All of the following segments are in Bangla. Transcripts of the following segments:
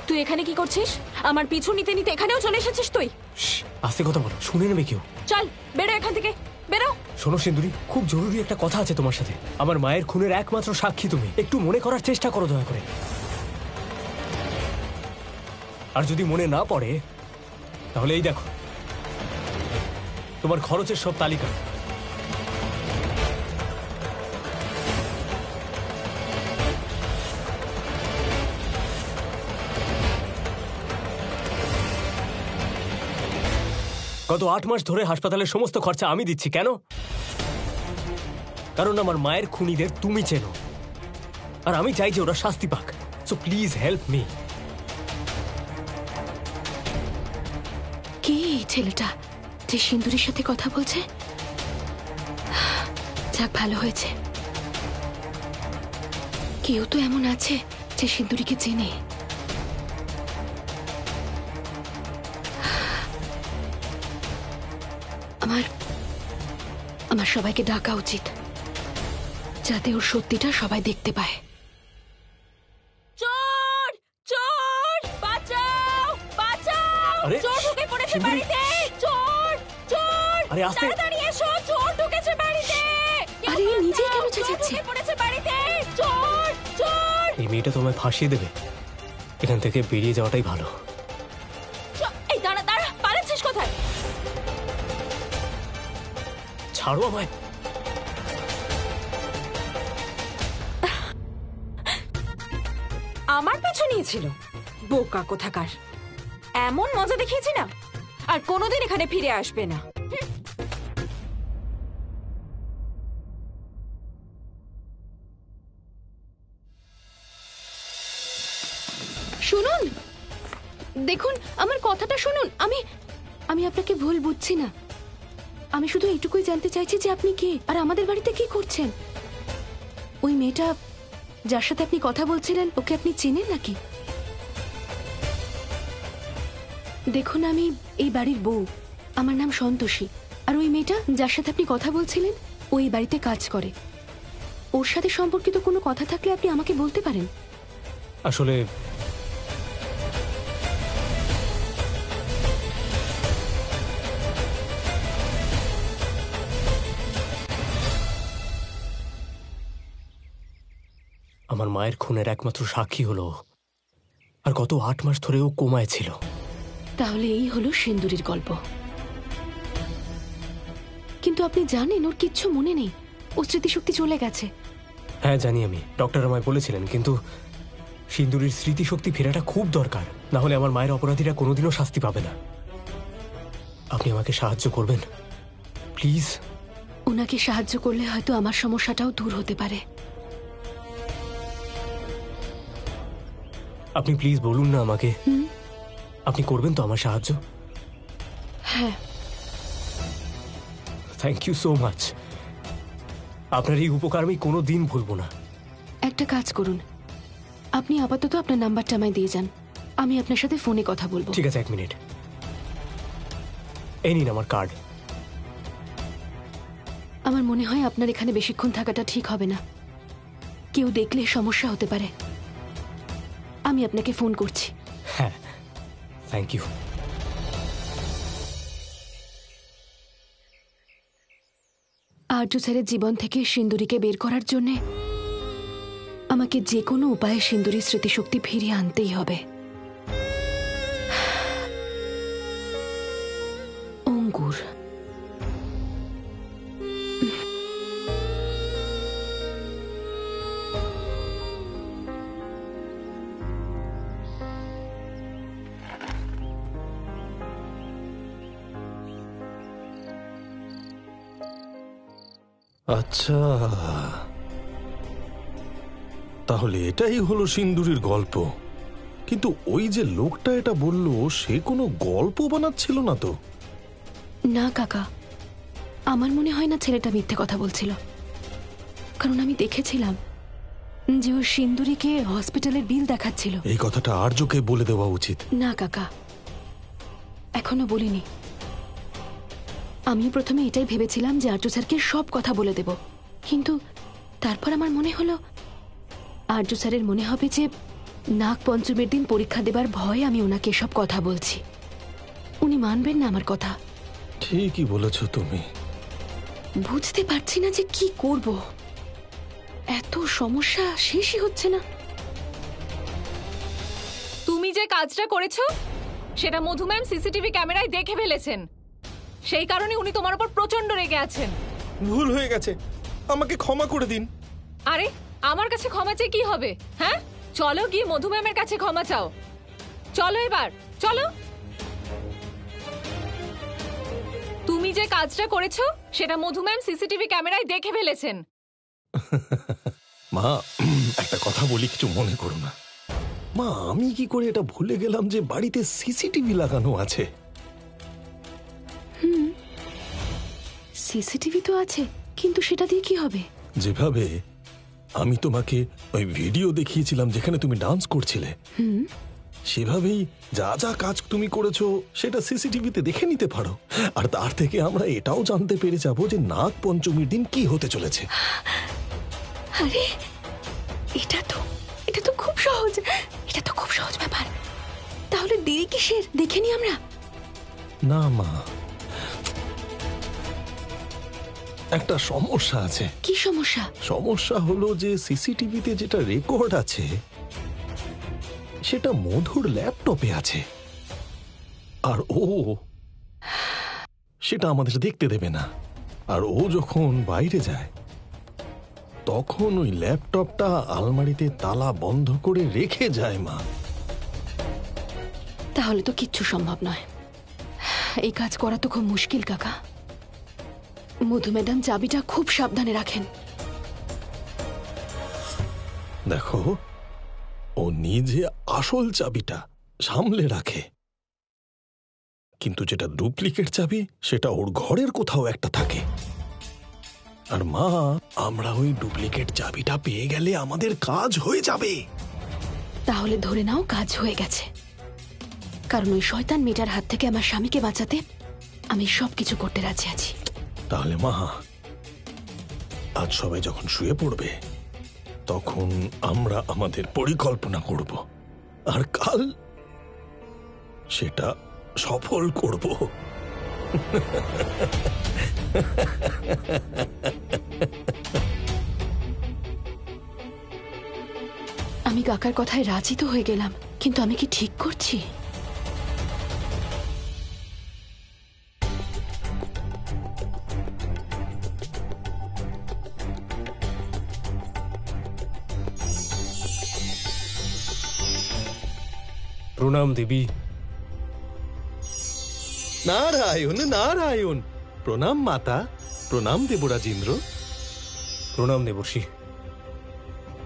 তুই এখানে কি করছিস? আমার পিছু নিতে নিতে এখানেও চলে এসেছিস তুই? আস্তে কথা বলো, শুনে নেবে কেউ। চল বেরো এখান থেকে, বেরো। শোনো সিন্দুরি, খুব জরুরি একটা কথা আছে তোমার সাথে। আমার মায়ের খুনের একমাত্র সাক্ষী তুমি, একটু মনে করার চেষ্টা করো দয়া করে। আর যদি মনে না পড়ে তাহলে এই দেখো তোমার খরচের সব তালিকা। গত 8 মাস ধরে হাসপাতালের সমস্ত খরচা আমি দিচ্ছি। কেন? কারণ আমার মায়ের খুনিদের তুমি চেনো, আর আমি চাই যে ওরা শাস্তি পাক। So please help me. কে এই ছেলেটা যে সিন্দুরির সাথে কথা বলছে? যাক, ভালো হয়েছে। কেউ তো এমন আছে যে সিন্দুরিকে চেনে। আমার সবাইকে ডাকা উচিত, যাতে ওর সত্যিটা সবাই দেখতে পায়। চোর, চোর, বাঁচাও, বাঁচাও! আরে, চোর ঢুকে পড়েছে সিন্দুরি! বাড়িতে! চোর, চোর! আরে, আস্তে! তাড়াতাড়ি এসো, চোর ঢুকেছে বাড়িতে! আরে, কেউ নিজেই কেন বাঁচাও! চোর চেঁচাচ্ছে? ঢুকে পড়েছে বাড়িতে! চোর, চোর! এই মেয়েটা তোমায় ফাঁসিয়ে দেবে। এখান থেকে বেরিয়ে যাওয়াটাই ভালো। এই দাঁড়া, দাঁড়া, পালাচ্ছিস কোথায়? ছাড়ো আমায়। আমার পিছু নিয়েছিল, বোকা কোথাকার। এমন মজা দেখিয়েছি না, আর কোনোদিন এখানে ফিরে আসবে না। শুনুন, দেখুন, আমার কথাটা শুনুন। আমি আপনাকে ভুল বুঝছি না। আমি শুধু এইটুকুই জানতে চাইছি যে আপনি কে, আর আমাদের বাড়িতে কি করছেন। ওই মেয়েটা যার সাথে আপনি কথা বলছিলেন, ওকে আপনি চেনেন নাকি? দেখুন, আমি এই বাড়ির বউ, আমার নাম সন্তোষী। আর ওই মেয়েটা যার সাথে আপনি কথা বলছিলেন, ও এই বাড়িতে কাজ করে। ওর সাথে সম্পর্কিত কোনো কথা থাকলে আপনি আমাকে বলতে পারেন। আসলে আমার মায়ের খুনের একমাত্র সাক্ষী হলো ও। আর গত 8 মাস ধরে ও কোমায় ছিল। তাহলে এই হলো সিন্দুরির গল্প। কিন্তু আপনি জানেন ওর কিচ্ছু মনে নেই, ওর স্মৃতিশক্তি চলে গেছে। হ্যাঁ জানি আমি, ডক্টর আমায় বলেছিলেন। কিন্তু সিন্দুরির স্মৃতিশক্তি ফেরাটা খুব দরকার, না হলে আমার মায়ের অপরাধীরা কোনোদিনও শাস্তি পাবে না। আপনি আমাকে সাহায্য করবেন প্লিজ? ওনাকে সাহায্য করলে হয়তো আমার সমস্যাটাও দূর হতে পারে। আপনি প্লিজ বলুন না আমাকে, আপনি করবেন তো আমার সাহায্য? হ্যাঁ। Thank you so much. আপনার এই উপকার আমি কোনোদিন ভুলবো না। একটা কাজ করুন, আপনি আপাতত আপনার নাম্বারটা আমায় দিয়ে যান, আমি আপনার সাথে ফোনে কথা বলবো। ঠিক আছে, 1 মিনিট। এই নিন আমার কার্ড। আমার মনে হয় আপনার এখানে বেশিক্ষণ থাকাটা ঠিক হবে না, কেউ দেখলে সমস্যা হতে পারে। আমি আপনাকে ফোন করছি। হ্যাঁ, থ্যাংক ইউ। আর্য স্যারের জীবন থেকে সিন্দুরিকে বের করার জন্য আমাকে যে কোনো উপায়ে সিন্দুরির স্মৃতিশক্তি ফিরিয়ে আনতেই হবে। অঙ্কুর, আচ্ছা, তাহলে এটাই হলো সিন্দুরির গল্প। কিন্তু ওই যে লোকটা এটা বলল, সে কোনো গল্প বানাচ্ছিল না তো? না কাকা, আমার মনে হয় না ছেলেটা মিথ্যে কথা বলছিল, কারণ আমি দেখেছিলাম যে ও সিন্দুরিকে হসপিটালের বিল দেখাচ্ছিল। এই কথাটা আর্যকে বলে দেওয়া উচিত। না কাকা, এখনো বলিনি। আমি প্রথমে এটাই ভেবেছিলাম যে আর্য স্যারকে সব কথা বলে দেব, কিন্তু তারপর আমার মনে হলো আর্য স্যারের মনে হবে যে নাগ পঞ্চমীর দিন পরীক্ষা দেবার ভয়ে আমি ওনাকে এসব কথা বলছি। উনি মানবেন না আমার কথা। ঠিকই বলেছ তুমি। বুঝতে পারছি না যে কি করব। এত সমস্যা শেষই হচ্ছে না। তুমি যে কাজটা করেছো সেটা মধু ম্যাম সিসিটিভি ক্যামেরায় দেখে ফেলেছেন। সেই কারণে উনি তোমার উপর প্রচন্ড রেগে আছেন। ভুল হয়ে গেছে, আমাকে ক্ষমা করে দিন। আরে আমার কাছে ক্ষমা চেয়ে কি হবে? হ্যাঁ, চলো গিয়ে মধু ম্যামের কাছে ক্ষমা চাও। চলো এবার, চলো। তুমি যে কাজটা করেছো সেটা মধু ম্যাম সিসিটিভি ক্যামেরায় দেখে ফেলেছেন। মা, একটা কথা বলি, কিছু মনে করো না। মা, আমি কি করে এটা ভুলে গেলাম যে বাড়িতে সিসিটিভি লাগানো আছে? সিসিটিভি তো আছে, কিন্তু সেটা দিয়ে কি হবে? যেভাবে আমি তোমাকে ওই ভিডিও দেখিয়েছিলাম যেখানে তুমি ডান্স করছিলে, সেভাবেই যা যা কাজ তুমি করেছো সেটা সিসিটিভিতে দেখে নিতে পারো। আর তার থেকে আমরা এটাও জানতে পেরে যাবো যে নাগ পঞ্চমীর দিন কি হতে চলেছে। আরে এটা তো খুব সহজ। এটা তো খুব সহজ ব্যাপার। তাহলে দেরি কিসের? দেখে নি আমরা। না মা, একটা সমস্যা আছে। কি সমস্যা? সমস্যা হলো যে সিসিটিভিতে যেটা রেকর্ড আছে সেটা মধুর ল্যাপটপে আছে, আর ও সেটা আমাদের দেখতে দেবে না। আর ও যখন বাইরে যায় তখন ওই ল্যাপটপটা আলমারিতে তালা বন্ধ করে রেখে যায় মা। তাহলে তো কিচ্ছু সম্ভব নয়। এই কাজ করা তো খুব মুশকিল কাকা। মধু ম্যাডাম চাবিটা খুব সাবধানে রাখেন। দেখো, ও নিজে আসল চাবিটা সামলে রাখে, কিন্তু যেটা ডুপ্লিকেট চাবি সেটা ওর ঘরের কোথাও একটা থাকে। আর মা, আমরা ওই ডুপ্লিকেট চাবিটা পেয়ে গেলে আমাদের কাজ হয়ে যাবে। তাহলে ধরে নাও কাজ হয়ে গেছে, কারণ ওই শয়তান মেয়েটার হাত থেকে আমার স্বামীকে বাঁচাতে আমি সবকিছু করতে রাজি আছি। তাহলে মা, আজ সবাই যখন শুয়ে পড়বে তখন আমরা আমাদের পরিকল্পনা করব, আর কাল সেটা সফল করব। আমি কাকার কথায় রাজি তো হয়ে গেলাম, কিন্তু আমি কি ঠিক করছি? প্রণাম দেবী। নারায়ণ নারায়ণ। প্রণাম মাতা। প্রণাম দেবরাজেন্দ্র। প্রণাম দেবর্ষি।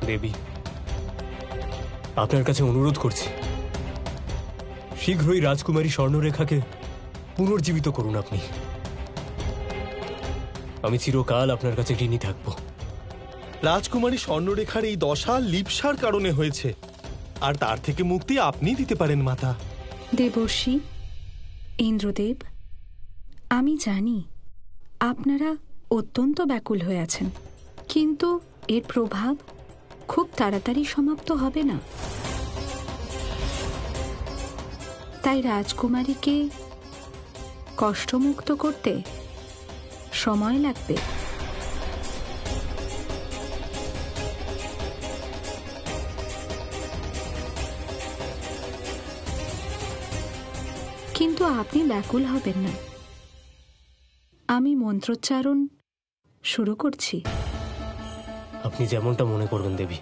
দেবী, আপনার কাছে অনুরোধ করছি, শীঘ্রই রাজকুমারী স্বর্ণরেখাকে পুনর্জীবিত করুন আপনি। আমি চিরকাল আপনার কাছে ঋণী থাকব। রাজকুমারী স্বর্ণরেখার এই দশা লিপ্সার কারণে হয়েছে, আর তার থেকে মুক্তি আপনি দিতে পারেন মাতা। দেবর্ষি, ইন্দ্রদেব, আমি জানি আপনারা অত্যন্ত ব্যাকুল হয়ে আছেন, কিন্তু এর প্রভাব খুব তাড়াতাড়ি সমাপ্ত হবে না। তাই রাজকুমারীকে কষ্টমুক্ত করতে সময় লাগবে। কিন্তু আপনি ব্যাকুল হবেন না। আমি মন্ত্রোচ্চারণ শুরু করছি। আপনি যেমনটা মনে করবেন দেবী।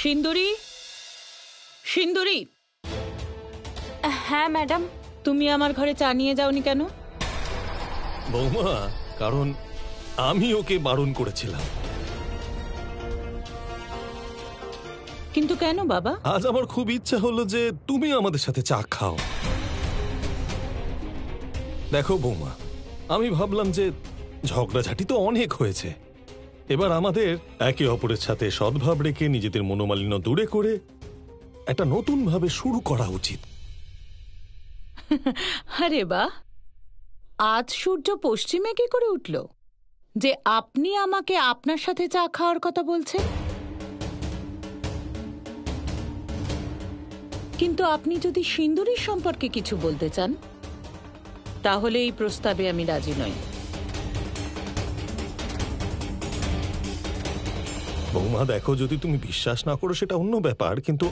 সিন্দুরি, সিন্দুরি, হ্যাঁ ম্যাডাম। তুমি আমার ঘরে চা নিয়ে যাওনি কেন? বৌমা, কারণ আমি ওকে বারণ করেছিলাম। কিন্তু কেন বাবা? আজ আমার খুব ইচ্ছা হলো যে তুমি আমাদের সাথে চা খাও। দেখো বৌমা, আমি ভাবলাম যে ঝগড়াঝাটি তো অনেক হয়েছে, এবার আমাদের একে অপরের সাথে সদ্ভাব রেখে নিজেদের মনোমালিন্য দূরে করে একটা নতুন ভাবে শুরু করা উচিত। আরে বাহ, আজ সূর্য পশ্চিমে কি করে উঠল যে আপনি আমাকে আপনার সাথে চা খাওয়ার কথা বলছেন? কিন্তু আপনি যদি সিন্দুরের সম্পর্কে কিছু বলতে চান তাহলে এই প্রস্তাবে আমি রাজি নই। বৌমা দেখো, যদি তুমি বিশ্বাস না করো সেটা অন্য ব্যাপার, কিন্তু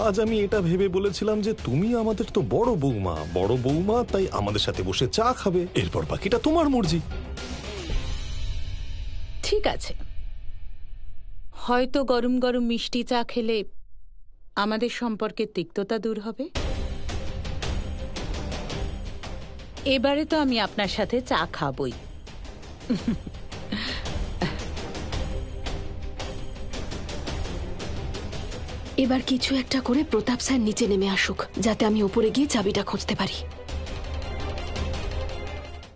আজ আমি এটা ভেবে বলেছিলাম যে তুমি আমাদের তো বড় বৌমা, তাই আমাদের সাথে বসে চা খাবে, এরপর বাকিটা তোমার মর্জি। ঠিক আছে, হয়তো গরম গরম মিষ্টি চা খেলে আমাদের সম্পর্কের তিক্ততা দূর হবে। এবারে তো আমি আপনার সাথে চা খাবই। এবার কিছু একটা করে প্রতাপ স্যার নিচে নেমে আসুক, যাতে আমি উপরে গিয়ে চাবিটা খুঁজতে পারি।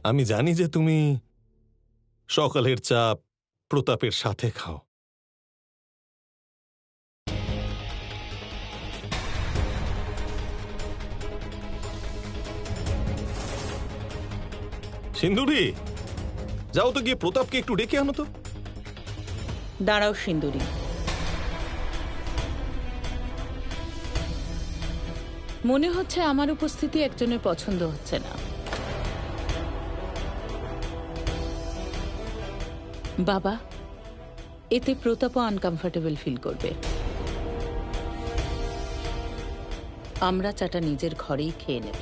আমি জানি যে তুমি সকালের চা প্রতাপের সাথে খাও। সিন্দুরি, যাও তো গিয়ে প্রতাপকে একটু ডেকে আনো তো। দাঁড়াও সিন্দুরি, মনে হচ্ছে আমার উপস্থিতি একজনের পছন্দ হচ্ছে না। বাবা, এতে প্রতাপও আনকমফোর্টেবল ফিল করবে। আমরা চাটা নিজের ঘরেই খেয়ে নেব।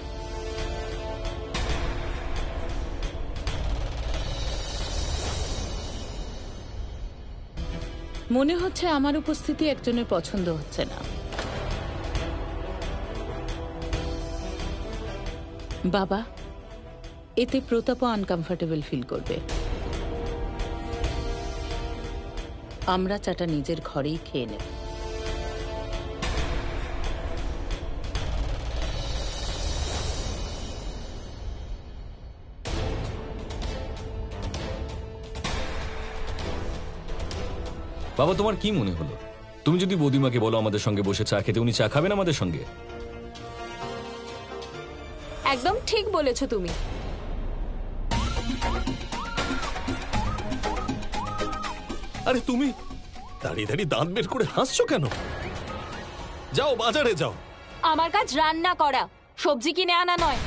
মনে হচ্ছে আমার উপস্থিতি একজনের পছন্দ হচ্ছে না। বাবা, এতে প্রতাপও আনকমফোর্টেবল ফিল করবে। আমরা চাটা নিজের ঘরেই খেয়ে নেব। বাবা, তোমার কি মনে হলো? তুমি যদি বৌদিমাকে বলো আমাদের সঙ্গে বসে চা খেতে, উনি চা খাবেন আমাদের সঙ্গে? একদম ঠিক বলেছো তুমি। আরে তুমি দাঁড়িয়ে দাঁড়িয়ে দাঁত বের করে হাসছো কেন? যাও বাজারে যাও। আমার কাজ রান্না করা, সবজি কিনে আনা নয়।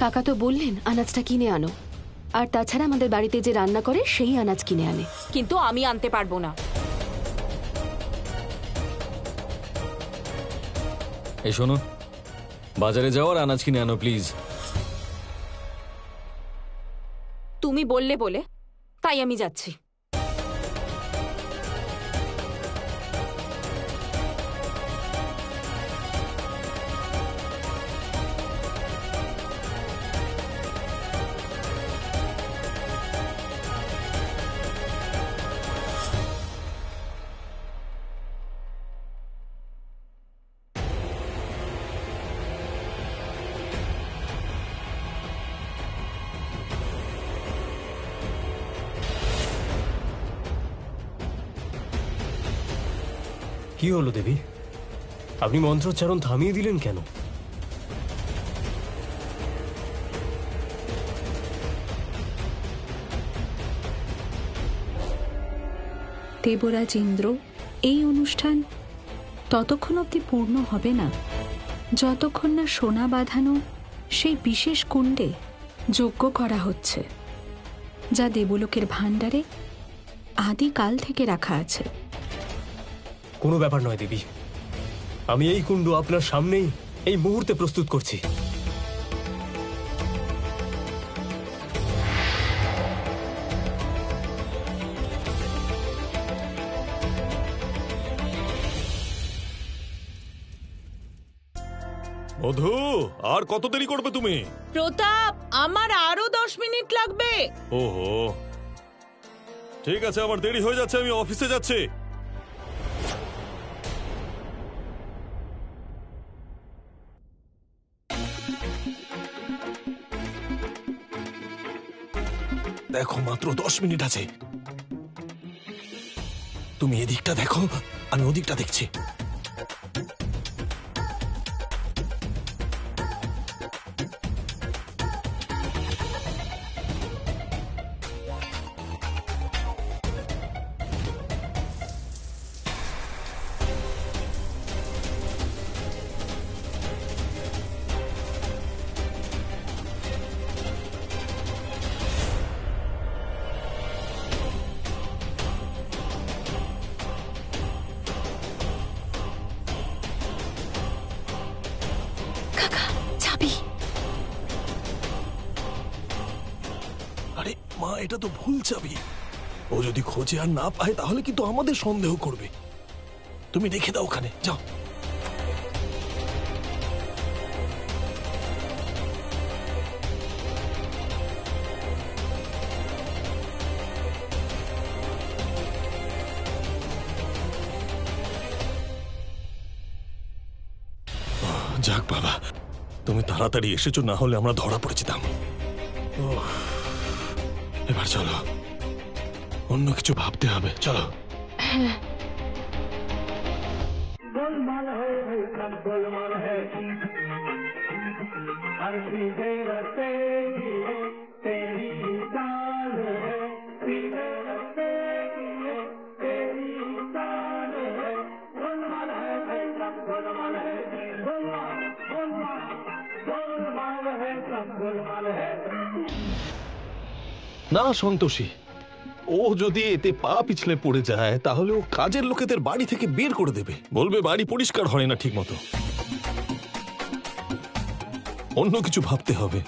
কাকা তো বললেন আনাজটা কিনে আনো, আর তাছাড়া আমাদের বাড়িতে যে রান্না করে সেই আনাজ কিনে আনে। কিন্তু আমি আনতে পারবো না। এই শোনো, বাজারে যাও আর আনাজ কিনে আনো প্লিজ। তুমি বললে বলে তাই আমি যাচ্ছি। কি হলো দেবী, আপনি মন্ত্রোচ্চারণ থামিয়ে দিলেন কেন? দেবরাজ ইন্দ্র, এই অনুষ্ঠান ততক্ষণ অবধি পূর্ণ হবে না যতক্ষণ না সোনা বাঁধানো সেই বিশেষ কুণ্ডে যজ্ঞ করা হচ্ছে, যা দেবলোকের ভাণ্ডারে আদিকাল থেকে রাখা আছে। কোনো ব্যাপার নয় দেবী, আমি এই কুণ্ড আপনার সামনেই এই মুহূর্তে প্রস্তুত করছি। মধু, আর কত দেরি করবে তুমি? প্রতাপ, আমার আরো 10 মিনিট লাগবে। ওহো, ঠিক আছে, আমার দেরি হয়ে যাচ্ছে, আমি অফিসে যাচ্ছি। দেখো মাত্র 10 মিনিট আছে। তুমি এদিকটা দেখো, আমি ওদিকটা দেখছি। কাকা, চাবি। আরে মা, এটা তো ভুল চাবি। ও যদি খোঁজে আর না পায় তাহলে কিন্তু আমাদের সন্দেহ করবে। তুমি রেখে দাও ওখানে, যাও। যাক বাবা, তুমি তাড়াতাড়ি এসেছো, না হলে আমরা ধরা পড়ে যেতাম। এবার চলো, অন্য কিছু ভাবতে হবে। চলো। না সন্তোষী, ও যদি এতে পা পিছলে পড়ে যায় তাহলে ও কাজের লোকেদের বাড়ি থেকে বের করে দেবে, বলবে বাড়ি পরিষ্কার হয় না ঠিক মতো। অন্য কিছু ভাবতে হবে।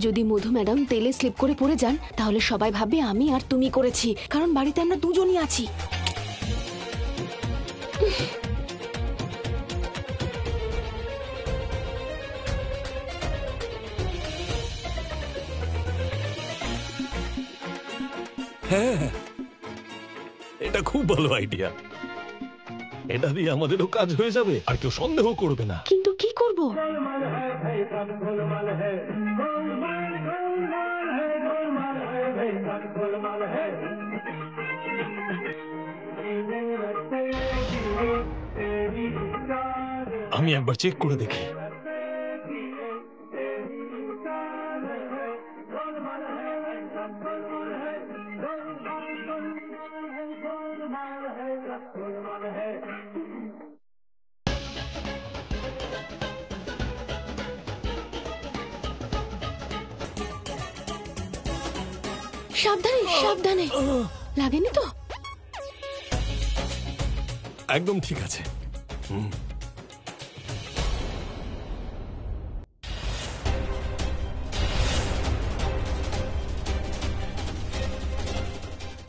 যদি মধু ম্যাডাম তেলে স্লিপ করে পড়ে যান তাহলে সবাই ভাববে আমি আর তুমি করেছি, কারণ বাড়িতে আমরা দুজনই আছি। হ্যাঁ, এটা খুব ভালো আইডিয়া। এটা দিয়ে আমাদেরও কাজ হয়ে যাবে আর কেউ সন্দেহ করবে না। কিন্তু কি করব? আমি একবার চেক করে দেখি। সাবধানে সাবধানে, লাগেনি তো? একদম ঠিক আছে।